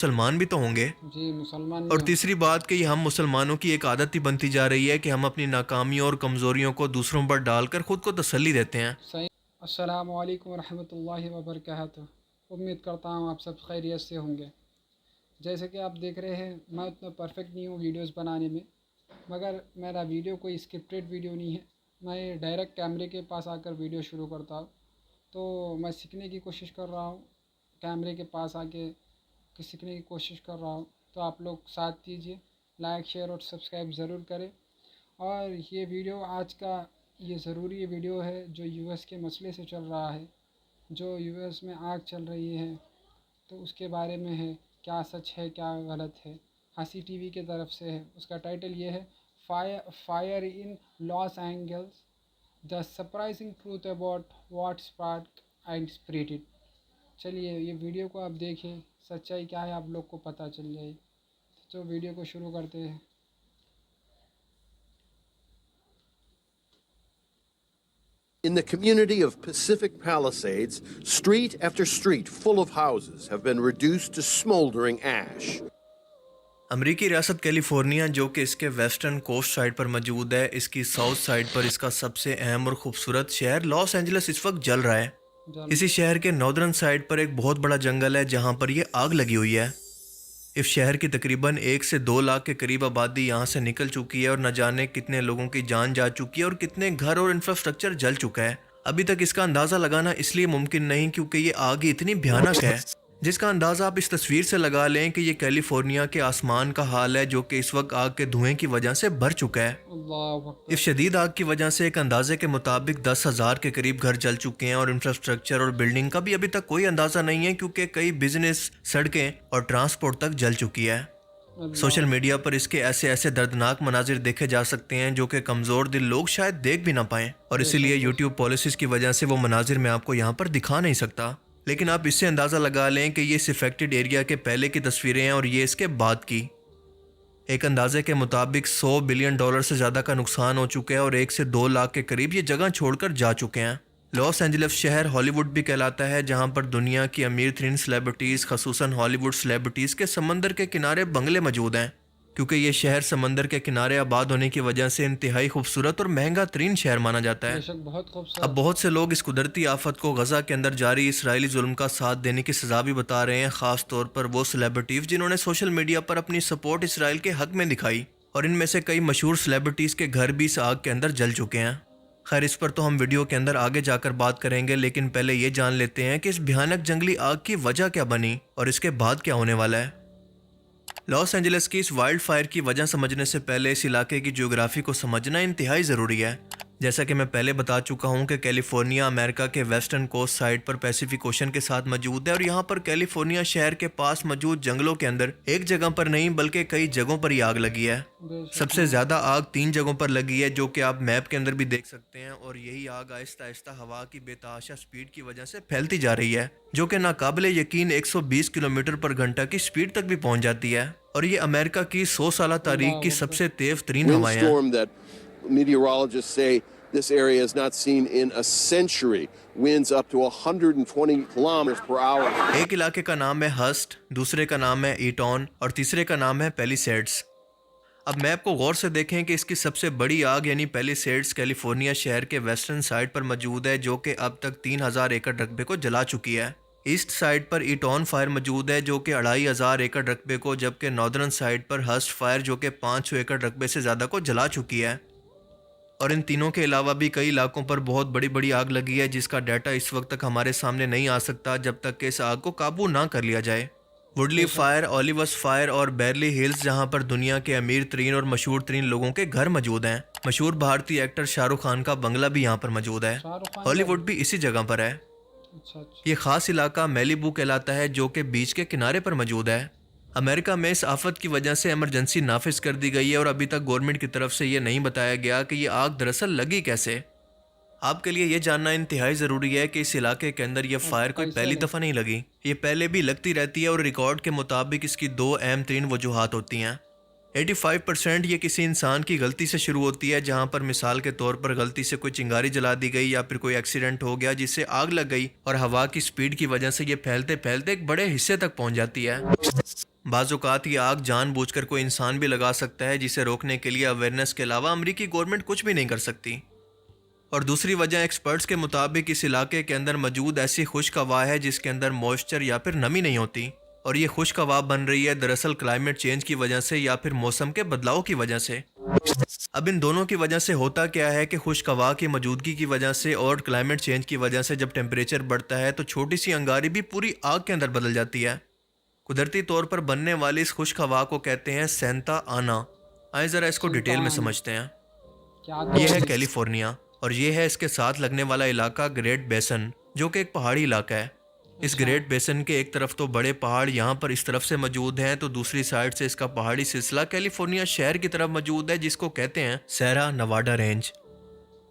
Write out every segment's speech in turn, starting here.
مسلمان بھی تو ہوں گے. جی مسلمان اور بھی ہوں. تیسری بات کہ یہ ہم مسلمانوں کی ایک عادت ہی بنتی جا رہی ہے کہ ہم اپنی ناکامیوں اور کمزوریوں کو دوسروں پر ڈال کر خود کو تسلی دیتے ہیں. صحیح. السلام علیکم ورحمۃ اللہ وبرکاتہ. امید کرتا ہوں آپ سب خیریت سے ہوں گے. جیسے کہ آپ دیکھ رہے ہیں میں اتنا پرفیکٹ نہیں ہوں ویڈیوز بنانے میں، مگر میرا ویڈیو کوئی اسکرپٹیڈ ویڈیو نہیں ہے. میں ڈائریکٹ کیمرے کے پاس آ کر ویڈیو شروع کرتا ہوں. تو میں سیکھنے کی کوشش کر رہا ہوں، کیمرے کے پاس آ کے سیکھنے کی کوشش کر رہا ہوں. تو آپ لوگ ساتھ دیجیے، لائک شیئر اور سبسکرائب ضرور کریں. اور یہ ویڈیو آج کا یہ ضروری ویڈیو ہے جو یو ایس کے مسئلے سے چل رہا ہے، جو یو ایس میں آگ چل رہی ہے، تو اس کے بارے میں ہے. کیا سچ ہے کیا غلط ہے. ہنسی ٹی وی کی طرف سے ہے. اس کا ٹائٹل یہ ہے fire in Los Angeles, the surprising truth about what spark and spread it. چلیے یہ ویڈیو کو آپ دیکھیں، سچائی کیا ہے آپ لوگ کو پتہ چل جائے. تو ویڈیو کو شروع کرتے ہیں. In the community of Pacific Palisades, street after street full of houses have been reduced to smoldering ash. امریکی ریاست کیلیفورنیا جو کہ اس کے ویسٹرن کوسٹ سائڈ پر موجود ہے، اس کی ساؤتھ سائڈ پر اس کا سب سے اہم اور خوبصورت شہر لاس اینجلس اس وقت جل رہا ہے. اسی شہر کے ناردرن سائڈ پر ایک بہت بڑا جنگل ہے جہاں پر یہ آگ لگی ہوئی ہے. اس شہر کی تقریباً 1 سے 2 لاکھ کے قریب آبادی یہاں سے نکل چکی ہے اور نہ جانے کتنے لوگوں کی جان جا چکی ہے اور کتنے گھر اور انفراسٹرکچر جل چکا ہے. ابھی تک اس کا اندازہ لگانا اس لیے ممکن نہیں کیونکہ یہ آگ اتنی بھیانک ہے جس کا اندازہ آپ اس تصویر سے لگا لیں کہ یہ کیلیفورنیا کے آسمان کا حال ہے جو کہ اس وقت آگ کے دھوئیں کی وجہ سے بھر چکا ہے. اللہ اکبر. اس شدید آگ کی وجہ سے ایک اندازے کے مطابق 10,000 کے قریب گھر جل چکے ہیں اور انفراسٹرکچر اور بلڈنگ کا بھی ابھی تک کوئی اندازہ نہیں ہے کیونکہ کئی بزنس، سڑکیں اور ٹرانسپورٹ تک جل چکی ہے. سوشل میڈیا پر اس کے ایسے دردناک مناظر دیکھے جا سکتے ہیں جو کہ کمزور دل لوگ شاید دیکھ بھی نہ پائیں، اور اسی لیے یوٹیوب پالیسیز کی وجہ سے وہ مناظر میں آپ کو یہاں پر دکھا نہیں سکتا. لیکن آپ اس سے اندازہ لگا لیں کہ یہ اس افیکٹڈ ایریا کے پہلے کی تصویریں ہیں اور یہ اس کے بعد کی. ایک اندازے کے مطابق $100 بلین سے زیادہ کا نقصان ہو چکا ہے اور 1 سے 2 لاکھ کے قریب یہ جگہ چھوڑ کر جا چکے ہیں. لاس اینجلس شہر ہالی ووڈ بھی کہلاتا ہے جہاں پر دنیا کی امیر ترین سیلیبریٹیز، خصوصاً ہالی ووڈ سیلیبریٹیز کے سمندر کے کنارے بنگلے موجود ہیں، کیونکہ یہ شہر سمندر کے کنارے آباد ہونے کی وجہ سے انتہائی خوبصورت اور مہنگا ترین شہر مانا جاتا ہے. بے شک بہت خوبصورت. اب بہت سے لوگ اس قدرتی آفت کو غزہ کے اندر جاری اسرائیلی ظلم کا ساتھ دینے کی سزا بھی بتا رہے ہیں، خاص طور پر وہ سیلیبریٹیز جنہوں نے سوشل میڈیا پر اپنی سپورٹ اسرائیل کے حق میں دکھائی، اور ان میں سے کئی مشہور سیلیبریٹیز کے گھر بھی اس آگ کے اندر جل چکے ہیں. خیر اس پر تو ہم ویڈیو کے اندر آگے جا کر بات کریں گے، لیکن پہلے یہ جان لیتے ہیں کہ اس بھیانک جنگلی آگ کی وجہ کیا بنی اور اس کے بعد کیا ہونے والا ہے. لاس اینجلس کی اس وائلڈ فائر کی وجہ سمجھنے سے پہلے اس علاقے کی جغرافی کو سمجھنا انتہائی ضروری ہے. جیسا کہ میں پہلے بتا چکا ہوں کہ کیلیفورنیا امریکہ کے ویسٹرن کوسٹ سائڈ پر پیسیفک اوشن کے ساتھ موجود ہے، اور یہاں پر کیلیفورنیا شہر کے پاس موجود جنگلوں کے اندر ایک جگہ پر نہیں بلکہ کئی جگہوں پر یہ آگ لگی ہے. سب سے زیادہ آگ 3 جگہوں پر لگی ہے جو کہ آپ میپ کے اندر بھی دیکھ سکتے ہیں، اور یہی آگ آہستہ آہستہ ہوا کی بے تحاشا سپیڈ کی وجہ سے پھیلتی جا رہی ہے جو کہ ناقابل یقین 120 کلومیٹر پر گھنٹہ کی سپیڈ تک بھی پہنچ جاتی ہے، اور یہ امریکہ کی 100 سالہ تاریخ کی سب سے تیز ترین ہوائیں ہیں. Windstorm that meteorologists say this area has not seen in a century. Winds up to 120 kilometers per hour. ایک علاقے کا نام ہے ہسٹ، دوسرے کا نام ہے ایٹون اور تیسرے کا نام ہے پیلیسیڈز. اب میپ کو غور سے دیکھیں کہ اس کی سب سے بڑی آگ یعنی پیلیسیڈز کیلیفورنیا شہر کے ویسٹرن سائڈ پر موجود ہے جو کہ اب تک 3,000 ایکڑ رقبے کو جلا چکی ہے. ایسٹ سائڈ پر ایٹون فائر موجود ہے جو کہ 2,500 ایکڑ رقبے کو، جبکہ ناردرن سائڈ پر ہسٹ فائر جو کہ 500 ایکڑ رقبے سے زیادہ کو جلا چکی ہے. اور ان تینوں کے علاوہ بھی کئی علاقوں پر بہت بڑی بڑی آگ لگی ہے جس کا ڈیٹا اس وقت تک ہمارے سامنے نہیں آ سکتا جب تک کہ اس آگ کو قابو نہ کر لیا جائے. وڈلی فائر، اولیوس فائر اور بیرلی ہلز جہاں پر دنیا کے امیر ترین اور مشہور ترین لوگوں کے گھر موجود ہیں. مشہور بھارتی ایکٹر شاہ رخ خان کا بنگلہ بھی یہاں پر موجود ہے. ہالی ووڈ بھی اسی جگہ پر ہے. یہ خاص علاقہ میلیبو کہلاتا ہے جو کہ بیچ کے کنارے پر موجود ہے. امریکہ میں اس آفت کی وجہ سے ایمرجنسی نافذ کر دی گئی ہے اور ابھی تک گورنمنٹ کی طرف سے یہ نہیں بتایا گیا کہ یہ آگ دراصل لگی کیسے. آپ کے لیے یہ جاننا انتہائی ضروری ہے کہ اس علاقے کے اندر یہ فائر کوئی پہلی دفعہ نہیں لگی، یہ پہلے بھی لگتی رہتی ہے، اور ریکارڈ کے مطابق اس کی 2 اہم ترین وجوہات ہوتی ہیں. 85% یہ کسی انسان کی غلطی سے شروع ہوتی ہے، جہاں پر مثال کے طور پر غلطی سے کوئی چنگاری جلا دی گئی یا پھر کوئی ایکسیڈنٹ ہو گیا جس سے آگ لگ گئی، اور ہوا کی سپیڈ کی وجہ سے یہ پھیلتے پھیلتے ایک بڑے حصے تک پہنچ جاتی ہے. بعض اوقات یہ آگ جان بوجھ کر کوئی انسان بھی لگا سکتا ہے، جسے روکنے کے لیے اویئرنیس کے علاوہ امریکی گورنمنٹ کچھ بھی نہیں کر سکتی۔ اور دوسری وجہ ایکسپرٹس کے مطابق اس علاقے کے اندر موجود ایسی خشک ہوا ہے جس کے اندر موئسچر یا پھر نمی نہیں ہوتی، اور یہ خشک ہوا بن رہی ہے دراصل کلائمیٹ چینج کی وجہ سے یا پھر موسم کے بدلاؤ کی وجہ سے۔ اب ان دونوں کی وجہ سے ہوتا کیا ہے کہ خشک ہوا کی موجودگی کی وجہ سے اور کلائمیٹ چینج کی وجہ سے جب ٹیمپریچر بڑھتا ہے تو چھوٹی سی انگاری بھی پوری آگ کے اندر بدل جاتی ہے۔ قدرتی طور پر بننے والی اس خشک ہوا کو کہتے ہیں سینتا آنا۔ آئیں ذرا اس کو ڈیٹیل میں سمجھتے ہیں۔ کیا یہ ہے کیلیفورنیا، اور یہ ہے اس کے ساتھ لگنے والا علاقہ گریٹ بیسن، جو کہ ایک پہاڑی علاقہ ہے۔ اس گریٹ بیسن کے ایک طرف تو بڑے پہاڑ یہاں پر اس طرف سے موجود ہیں، تو دوسری سائڈ سے اس کا پہاڑی سلسلہ کیلیفورنیا شہر کی طرف موجود ہے، جس کو کہتے ہیں سیرا نواڈا رینج۔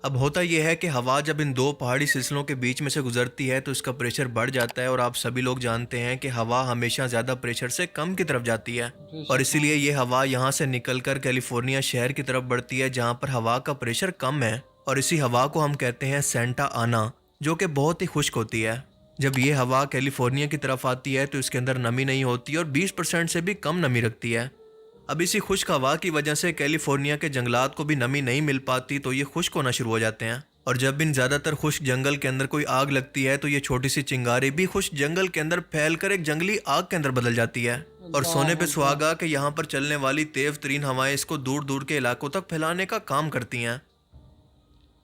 اب ہوتا یہ ہے کہ ہوا جب ان دو پہاڑی سلسلوں کے بیچ میں سے گزرتی ہے تو اس کا پریشر بڑھ جاتا ہے، اور آپ سبھی لوگ جانتے ہیں کہ ہوا ہمیشہ زیادہ پریشر سے کم کی طرف جاتی ہے، اور اسی لیے یہ ہوا یہاں سے نکل کر کیلیفورنیا شہر کی طرف بڑھتی ہے جہاں پر ہوا کا پریشر کم ہے، اور اسی ہوا کو ہم کہتے ہیں سینٹا آنا، جو کہ بہت ہی خشک ہوتی ہے۔ جب یہ ہوا کیلیفورنیا کی طرف آتی ہے تو اس کے اندر نمی نہیں ہوتی اور 20% سے بھی کم نمی رکھتی ہے۔ اب اسی خشک ہوا کی وجہ سے کیلیفورنیا کے جنگلات کو بھی نمی نہیں مل پاتی، تو یہ خشک ہونا شروع ہو جاتے ہیں، اور جب ان زیادہ تر خشک جنگل کے اندر کوئی آگ لگتی ہے تو یہ چھوٹی سی چنگاری بھی خشک جنگل کے اندر پھیل کر ایک جنگلی آگ کے اندر بدل جاتی ہے، اور سونے پہ سہاگا کہ یہاں پر چلنے والی تیز ترین ہوائیں اس کو دور دور کے علاقوں تک پھیلانے کا کام کرتی ہیں۔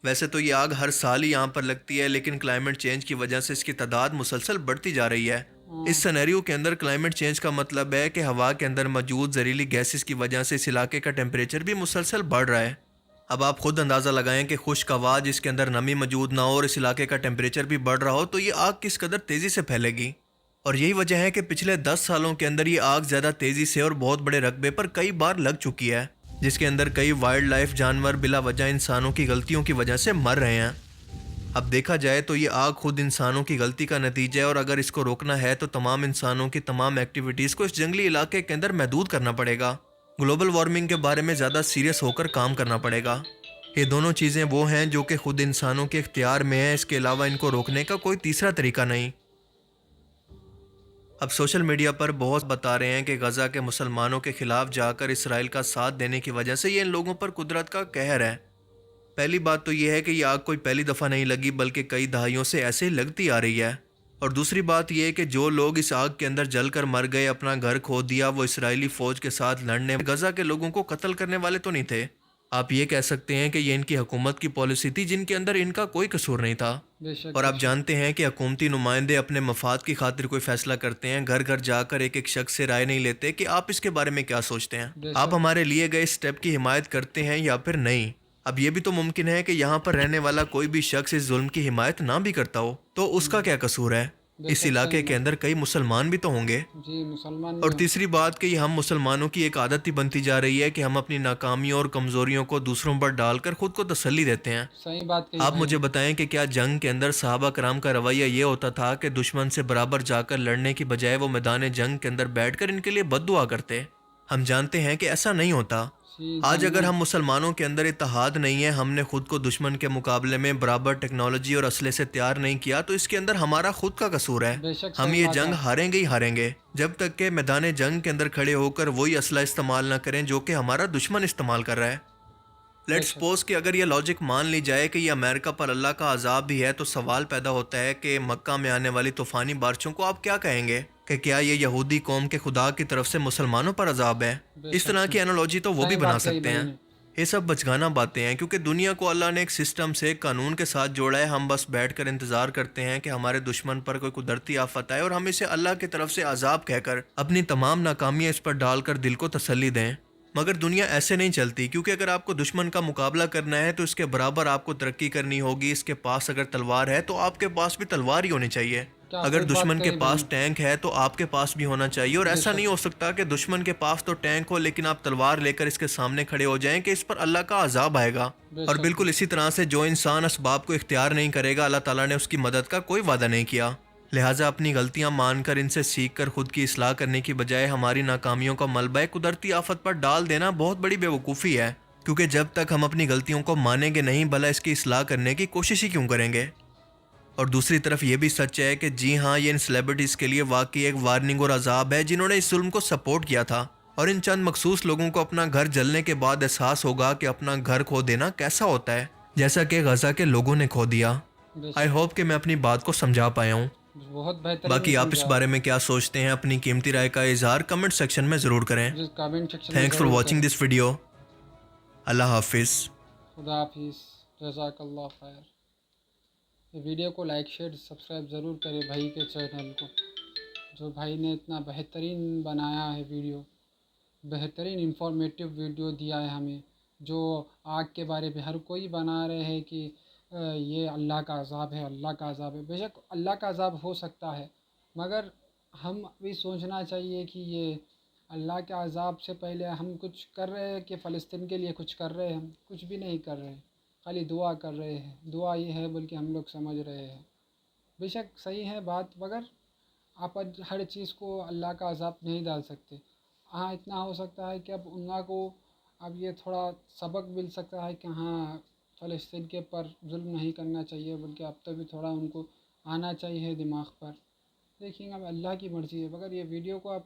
ویسے تو یہ آگ ہر سال ہی یہاں پر لگتی ہے، لیکن کلائمیٹ چینج کی وجہ سے اس کی تعداد مسلسل بڑھتی جا رہی ہے۔ اس سینیریو کے اندر کلائمیٹ چینج کا مطلب ہے کہ ہوا کے اندر موجود زہریلی گیسز کی وجہ سے اس علاقے کا ٹیمپریچر بھی مسلسل بڑھ رہا ہے۔ اب آپ خود اندازہ لگائیں کہ خشک ہوا جس کے اندر نمی موجود نہ ہو اور اس علاقے کا ٹیمپریچر بھی بڑھ رہا ہو تو یہ آگ کس قدر تیزی سے پھیلے گی۔ اور یہی وجہ ہے کہ پچھلے 10 سالوں کے اندر یہ آگ زیادہ تیزی سے اور بہت بڑے رقبے پر کئی بار لگ چکی ہے، جس کے اندر کئی وائلڈ لائف جانور بلا وجہ انسانوں کی غلطیوں کی وجہ سے مر رہے ہیں۔ اب دیکھا جائے تو یہ آگ خود انسانوں کی غلطی کا نتیجہ ہے، اور اگر اس کو روکنا ہے تو تمام انسانوں کی تمام ایکٹیویٹیز کو اس جنگلی علاقے کے اندر محدود کرنا پڑے گا۔ گلوبل وارمنگ کے بارے میں زیادہ سیریس ہو کر کام کرنا پڑے گا۔ یہ دونوں چیزیں وہ ہیں جو کہ خود انسانوں کے اختیار میں ہیں، اس کے علاوہ ان کو روکنے کا کوئی تیسرا طریقہ نہیں۔ اب سوشل میڈیا پر بہت بتا رہے ہیں کہ غزہ کے مسلمانوں کے خلاف جا کر اسرائیل کا ساتھ دینے کی وجہ سے یہ ان لوگوں پر قدرت کا قہر ہے۔ پہلی بات تو یہ ہے کہ یہ آگ کوئی پہلی دفعہ نہیں لگی بلکہ کئی دہائیوں سے ایسے ہی لگتی آ رہی ہے، اور دوسری بات یہ ہے کہ جو لوگ اس آگ کے اندر جل کر مر گئے، اپنا گھر کھو دیا، وہ اسرائیلی فوج کے ساتھ لڑنے غزہ کے لوگوں کو قتل کرنے والے تو نہیں تھے۔ آپ یہ کہہ سکتے ہیں کہ یہ ان کی حکومت کی پالیسی تھی جن کے اندر ان کا کوئی قصور نہیں تھا۔ بے شک اور آپ جانتے ہیں کہ حکومتی نمائندے اپنے مفاد کی خاطر کوئی فیصلہ کرتے ہیں، گھر گھر جا کر ایک ایک شخص سے رائے نہیں لیتے کہ آپ اس کے بارے میں کیا سوچتے ہیں، آپ ہمارے لیے گئے اسٹیپ کی حمایت کرتے ہیں یا پھر نہیں۔ اب یہ بھی تو ممکن ہے کہ یہاں پر رہنے والا کوئی بھی شخص اس ظلم کی حمایت نہ بھی کرتا ہو، تو اس کا کیا قصور ہے؟ اس علاقے کے اندر کئی مسلمان بھی تو ہوں گے۔ جی مسلمان اور تیسری بات کہ یہ ہم مسلمانوں کی ایک عادت ہی بنتی جا رہی ہے کہ ہم اپنی ناکامیوں اور کمزوریوں کو دوسروں پر ڈال کر خود کو تسلی دیتے ہیں۔ صحیح بات کہی آپ بھائی۔ مجھے بتائیں کہ کیا جنگ کے اندر صحابہ کرام کا رویہ یہ ہوتا تھا کہ دشمن سے برابر جا کر لڑنے کی بجائے وہ میدان جنگ کے اندر بیٹھ کر ان کے لیے بد دعا کرتے؟ ہم جانتے ہیں کہ ایسا نہیں ہوتا۔ آج اگر ہم مسلمانوں کے اندر اتحاد نہیں ہے، ہم نے خود کو دشمن کے مقابلے میں برابر ٹیکنالوجی اور اسلحے سے تیار نہیں کیا، تو اس کے اندر ہمارا خود کا قصور ہے۔ بے شک ہم صحیح یہ بات جنگ ہے۔ ہاریں گے ہی ہاریں گے جب تک کہ میدان جنگ کے اندر کھڑے ہو کر وہی اسلحہ استعمال نہ کریں جو کہ ہمارا دشمن استعمال کر رہا ہے۔ لیٹس سپوز کہ اگر یہ لاجک مان لی جائے کہ یہ امریکہ پر اللہ کا عذاب بھی ہے، تو سوال پیدا ہوتا ہے کہ مکہ میں آنے والی طوفانی بارشوں کو آپ کیا کہیں گے کہ کیا یہ یہودی قوم کے خدا کی طرف سے مسلمانوں پر عذاب ہے؟ اس طرح کی انالوجی تو وہ بھی بنا سکتے ہیں۔ یہ سب بچگانہ باتیں ہیں، کیونکہ دنیا کو اللہ نے ایک سسٹم سے، ایک قانون کے ساتھ جوڑا ہے۔ ہم بس بیٹھ کر انتظار کرتے ہیں کہ ہمارے دشمن پر کوئی قدرتی آفت آئے اور ہم اسے اللہ کی طرف سے عذاب کہہ کر اپنی تمام ناکامیاں اس پر ڈال کر دل کو تسلی دیں۔ مگر دنیا ایسے نہیں چلتی، کیونکہ اگر آپ کو دشمن کا مقابلہ کرنا ہے تو اس کے برابر آپ کو ترقی کرنی ہوگی۔ اس کے پاس اگر تلوار ہے تو آپ کے پاس بھی تلوار ہی ہونی چاہیے۔ اگر دشمن کے پاس ٹینک ہے تو آپ کے پاس بھی ہونا چاہیے، اور ایسا نہیں ہو سکتا کہ دشمن کے پاس تو ٹینک ہو لیکن آپ تلوار لے کر اس کے سامنے کھڑے ہو جائیں کہ اس پر اللہ کا عذاب آئے گا۔ اور بالکل اسی طرح سے جو انسان اسباب کو اختیار نہیں کرے گا، اللہ تعالیٰ نے اس کی مدد کا کوئی وعدہ نہیں کیا۔ لہٰذا اپنی غلطیاں مان کر ان سے سیکھ کر خود کی اصلاح کرنے کی بجائے ہماری ناکامیوں کا ملبہ قدرتی آفت پر ڈال دینا بہت بڑی بے وقوفی ہے، کیونکہ جب تک ہم اپنی غلطیوں کو مانیں گے نہیں، بھلا اس کی اصلاح کرنے کی کوشش ہی کیوں کریں گے؟ اور دوسری طرف یہ بھی سچ ہے کہ جی ہاں، یہ ان سیلیبریٹیز کے لیے واقعی ایک وارننگ اور عذاب ہے جنہوں نے اس ظلم کو سپورٹ کیا تھا، اور ان چند مخصوص لوگوں کو اپنا گھر جلنے کے بعد احساس ہوگا کہ اپنا گھر کھو دینا کیسا ہوتا ہے، جیسا کہ غزہ کے لوگوں نے کھو دیا۔ بے آئی شک ہوپ کہ میں اپنی بات کو سمجھا پایا ہوں۔ بہت بہترین باقی آپ اس سمجھا بارے آپ میں کیا سوچتے ہیں؟ اپنی قیمتی رائے کا اظہار کمنٹ سیکشن میں ضرور کریں۔ جس کامنٹ سیکشن میں تھینکس فار ضرور واچنگ کریں۔ This video. اللہ حافظ۔ خدا حافظ، جزاک اللہ خیر۔ یہ ویڈیو کو لائک شیئر سبسکرائب ضرور کرے بھائی کے چینل کو، جو بھائی نے اتنا بہترین بنایا ہے ویڈیو، بہترین انفارمیٹیو ویڈیو دیا ہے ہمیں، جو آگ کے بارے میں ہر کوئی بنا رہے ہیں کہ یہ اللہ کا عذاب ہے، اللہ کا عذاب ہے۔ بے شک اللہ کا عذاب ہو سکتا ہے، مگر ہم بھی سوچنا چاہیے کہ یہ اللہ کے عذاب سے پہلے ہم کچھ کر رہے ہیں کہ فلسطین کے لیے کچھ کر رہے ہیں؟ ہم کچھ بھی نہیں کر رہے ہیں، خالی دعا کر رہے ہیں۔ دعا یہ ہے بلکہ ہم لوگ سمجھ رہے ہیں۔ بے شک صحیح ہے بات، مگر آپ ہر چیز کو اللہ کا عذاب نہیں ڈال سکتے۔ ہاں اتنا ہو سکتا ہے کہ اب انہوں کو اب یہ تھوڑا سبق مل سکتا ہے کہ ہاں فلسطین کے پر ظلم نہیں کرنا چاہیے، بلکہ اب تو بھی تھوڑا ان کو آنا چاہیے دماغ پر۔ دیکھیں اب اللہ کی مرضی ہے، مگر یہ ویڈیو کو آپ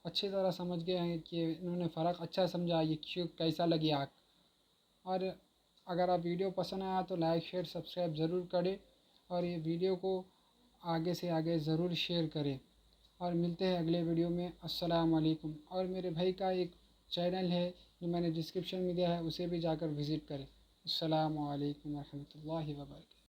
اچھی طرح سمجھ گئے ہیں کہ انہوں نے فرق اچھا سمجھا، یہ کیسا لگی آگ۔ اور اگر آپ ویڈیو پسند آیا تو لائک شیئر سبسکرائب ضرور کریں، اور یہ ویڈیو کو آگے سے آگے ضرور شیئر کریں، اور ملتے ہیں اگلے ویڈیو میں۔ السلام علیکم۔ اور میرے بھائی کا ایک چینل ہے جو میں نے ڈسکرپشن میں دیا ہے، اسے بھی جا کر وزٹ کریں۔ السلام علیکم ورحمۃ اللہ وبرکاتہ۔